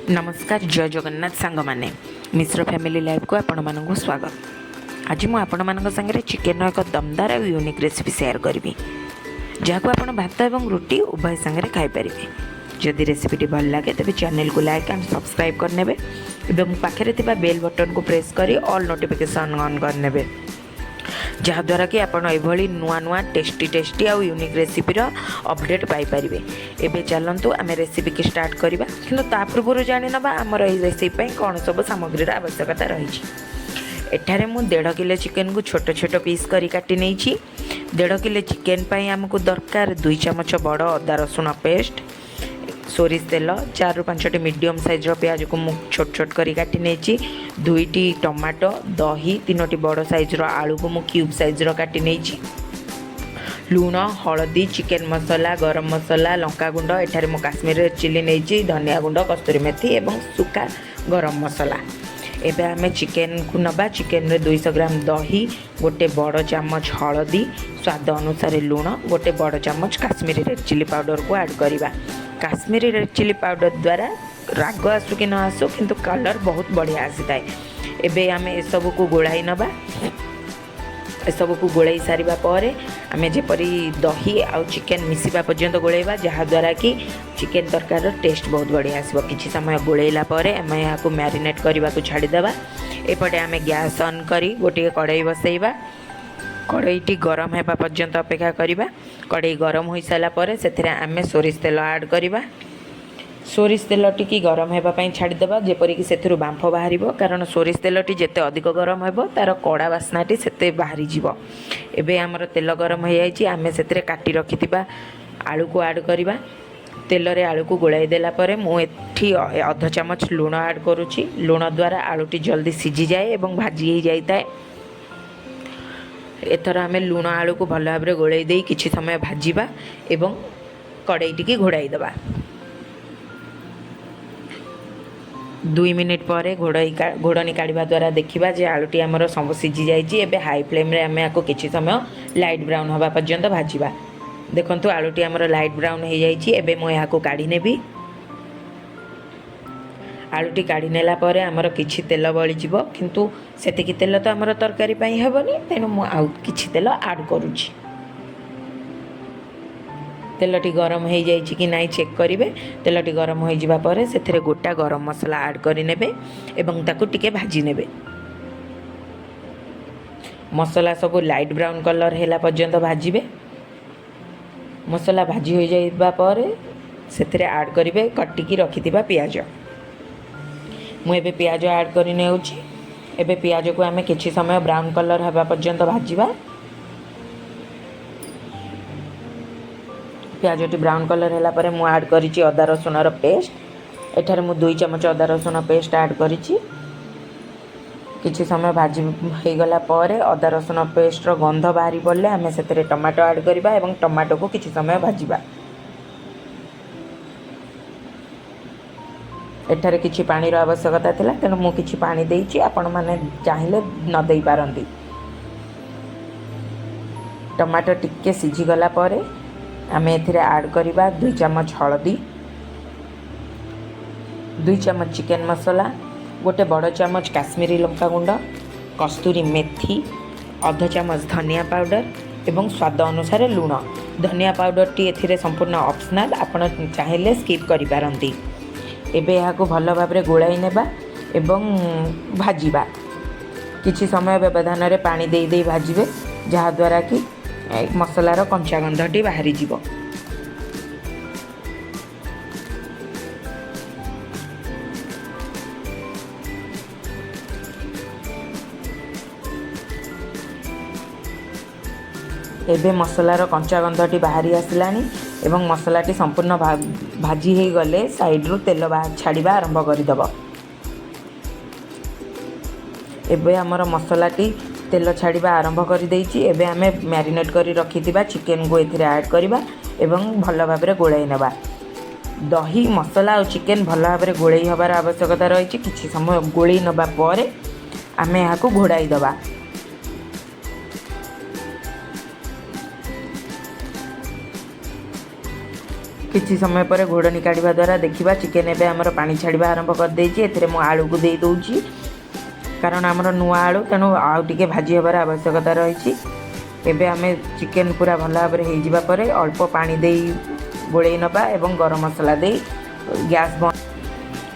नमस्कार जय जगन्नाथ सांग माने मिश्र फैमिली लाइफ को आपण मानक स्वागत। आज मुझे आपण मान संगे चिकेन एक दमदार और यूनिक रेसिपी शेयर करी जहाँ आप भात और रुटी उभय सांगे खाईपर। जदि रेसिपी भल लगे तेज चैनल को लाइक एंड सब्सक्राइब करने पाखे बेल बटन को प्रेस कर ऑल नोटिफिकेशन ऑन करने जहाँद्वारा कि आप नुआ नुआ टेस्टी आउ यूनिक रेसिपीर अपडेट पाइपर। एवं चलतु आम रेसिपी की स्टार्ट करवा कि पूर्व जानी ना आमर ये रेसिपी कौन सब सामग्री आवश्यकता रही। एठारे मु 1.5 किलो चिकेन को छोट छोट पीस करी काटी नहीं। 1.5 किलो चिकेन पाई आमको दरकार 2 चमच बड़ अदा रसुण पेस्ट, सोरिष तेल, 4 ରୁ 5ଟି मीडियम साइज प्याज को मु छोट छोट करी काटी नहीं। 2टी टमाटो, दही, 3टी बड़ साइज आलू को मु क्यूब साइज काटी नहीं। लुण, हलदी, चिकेन मसला, गरम मसला, लंका गुंड, एठारे मु काश्मीर चिली नहीं, धनिया गुंड, कस्तूरी मेथी एवं सुखा गरम मसला। एबे आमे चिकेन को नबा। चिकेन रे 200 ग्राम दही, गोटे बड़ चामच हलदी, स्वाद अनुसार लुण, गोटे बड़ चामच काश्मीरी रेड चिली पाउडर को ऐड करवा। काश्मीरी रेड चिली पाउडर द्वारा राग आसू कि न आसू किंतु कलर बहुत बढ़िया आसी थाए। एबे आमे ए सब को गोलाई नबा। ए सब को गोलाई सारिबा परे आमे जेपरी दही आउ चिकेन मिसिबा पर्यंत गोलेबा जहाँद्वारा कि चिकेन तरकार टेस्ट बहुत बढ़िया आसो। किछि समय गोलेला परे आमे याको मैरिनेट करबा को छाड़ी देबा। एपटे आमे गैस ऑन करी गोटे कड़ाई बसैबा। कड़ाईटी गरम होगा पर्यंत अपेक्षा करवा। कड़ाई गरम हो सारा पर से आमे सोरिष तेल ऐड करवा। सोरिष तेल टी गरम होगापाई छाड़ीदेवा जेपरिक से बांफ बाहर, कारण सोरिष तेल जिते अधिक गरम हो तार कड़ा बास्नाटी से बाहरी जीव। एबे आमर तेल गरम हो जाए आमे से काटी रखि आलू को ऐड करवा। तेल रे आलू को गोलाई देला परे मु एठी अध चामच लुण ऐड करुछि। लुण द्वारा आलूटी जल्दी सिझी जाए और भाजी हो जाए। एथर आमे लुण आलू को भल भाव गोलाई दे किछि समय भाजिबा एवं कड़ाईटी की घोड़ाई देबा। 2 मिनिट पर घोड़नी काढ़ा द्वारा देखा जे आलूटी आमर सब सिझी जाइए। एबे हाई फ्लेम रे आमे आको किछि समय लाइट ब्राउन होगा पर्यंत भाजिबा। देखंतु आलूटी आमर लाइट ब्राउन हो जाइए। एबे मो याको काढ़ी नेबी। आलूटी काढ़ी नेला परे आमर किछि तेल बळीजिव किंतु सेतिकी तेल तो आमर तरकारी पई हेबनी, तेणु मु आउ किछि तेल ऐड करूछि। तेलटी गरम हो जाइए कि नाई चेक करेंगे। तेलटी गरम हो जावा परे सेथिरे गोटा गरम मसला ऐड करेंगे एवं ताकू टिके भाजी नेबे। मसला सब लाइट ब्राउन कलर हैला पर्यंत भाजिबे। मसला भाजी हो जाइबा परे सेथिरे ऐड करेंगे कटिकी रखिथिबा पियाज। मु एबे पियाज ऐड करि नेउछि। एबे पियाज को आमे किछि समय ब्राउन कलर हवा पर्यंत भाजिबा। पियाजटी ब्राउन कलर हैला परे मु ऐड करिछि अदा रसुणर पेस्ट। एठारे मु 2 चमच अदा रसुण पेस्ट ऐड करिछि। किछि समय भाजी हो गला परे अदा रसुण पेस्ट रो गंध बाहरी पड़ले आमे सेतरे टमाटो ऐड करबा एवं टमाटो को किछि समय भाजिबा। एठारे किछि पानी रो आवश्यकता थिला तेणु मु किछि पानी देइछि, आपण माने चाहिले न देई पारंती। टमाटो टिके सिझी गला परे आमे एथिरे ऐड करबा 2 चमच हलदी, 2 चमच चिकेन मसला, गोटे बड़ चामच काश्मीरी लंका गुंड, कस्तूरी मेथी, अध चामच धनिया पाउडर एवं स्वाद अनुसार लुण। धनिया पाउडर टी एथिरे संपूर्ण ऑप्शनल, आपण चाहिले स्किप करि पारंती। एबे याको भल भाव गोलाई नेबा एवं भाजिबा। किछि समय व्यवधान रे पानी देई देई भाजिबे जहाँद्वारा कि मसलार कंचा गंधटी बाहरी जीव। एबे मसलार कंचा गंधटी बाहरी आसिलानी एवं मसलाटी संपूर्ण भाजी हो गले साइड रु तेल छाड़िबा आरंभ करदेव। एबे हमर मसलाटी तेल छाड़िबा आरंभ कर देइछि। एबे आमे मैरिनेट करी रखिथिबा चिकेन को एथिरे ऐड करबा एवं भल भाव गोलाई नेबा। दही मसला और चिकेन भल भाव गोलाई हबार आवश्यकता रही। किछि समय गोलाई नबा परे आमे याको घोड़ाई दबा। କିଛି ସମୟ ପରେ ଘୋଡ଼ଣି କାଢ଼ିବା ଦ୍ୱାରା ଦେଖିବା ଚିକେନ୍ ଏବେ ଆମର ପାଣି ଛାଡ଼ିବା ଆରମ୍ଭ କରିଦେଇଛି। ଏଥିରେ ମୁଁ ଆଳୁକୁ ଦେଇ ଦେଉଛି, କାରଣ ଆମର ନୂଆ ଆଳୁ, ତେଣୁ ଆଉ ଟିକେ ଭାଜି ହେବାର ଆବଶ୍ୟକତା ରହିଛି। ଏବେ ଆମେ ଚିକେନ୍ ପୁରା ଭଲ ଭାବରେ ହେଇଯିବା ପରେ ଅଳ୍ପ ପାଣି ଦେଇ ଗୋଳେଇ ନେବା ଏବଂ ଗରମ ମସଲା ଦେଇ ଗ୍ୟାସ୍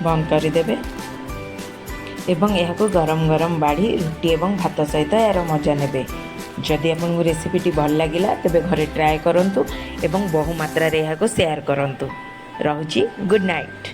ବନ୍ଦ କରିଦେବେ ଏବଂ ଏହାକୁ ଗରମ ଗରମ ବାଢ଼ି ରୁଟି ଏବଂ ଭାତ ସହିତ ଏହାର ମଜା ନେବେ। ଯଦି ଆପଣଙ୍କୁ ରେସିପିଟି ଭଲ ଲାଗିଲା ତେବେ ଘରେ ଟ୍ରାଏ କରନ୍ତୁ ଏବଂ ବହୁ ମାତ୍ରାରେ ଏହାକୁ ସେୟାର କରନ୍ତୁ। ରହୁଛି, ଗୁଡ୍ ନାଇଟ୍।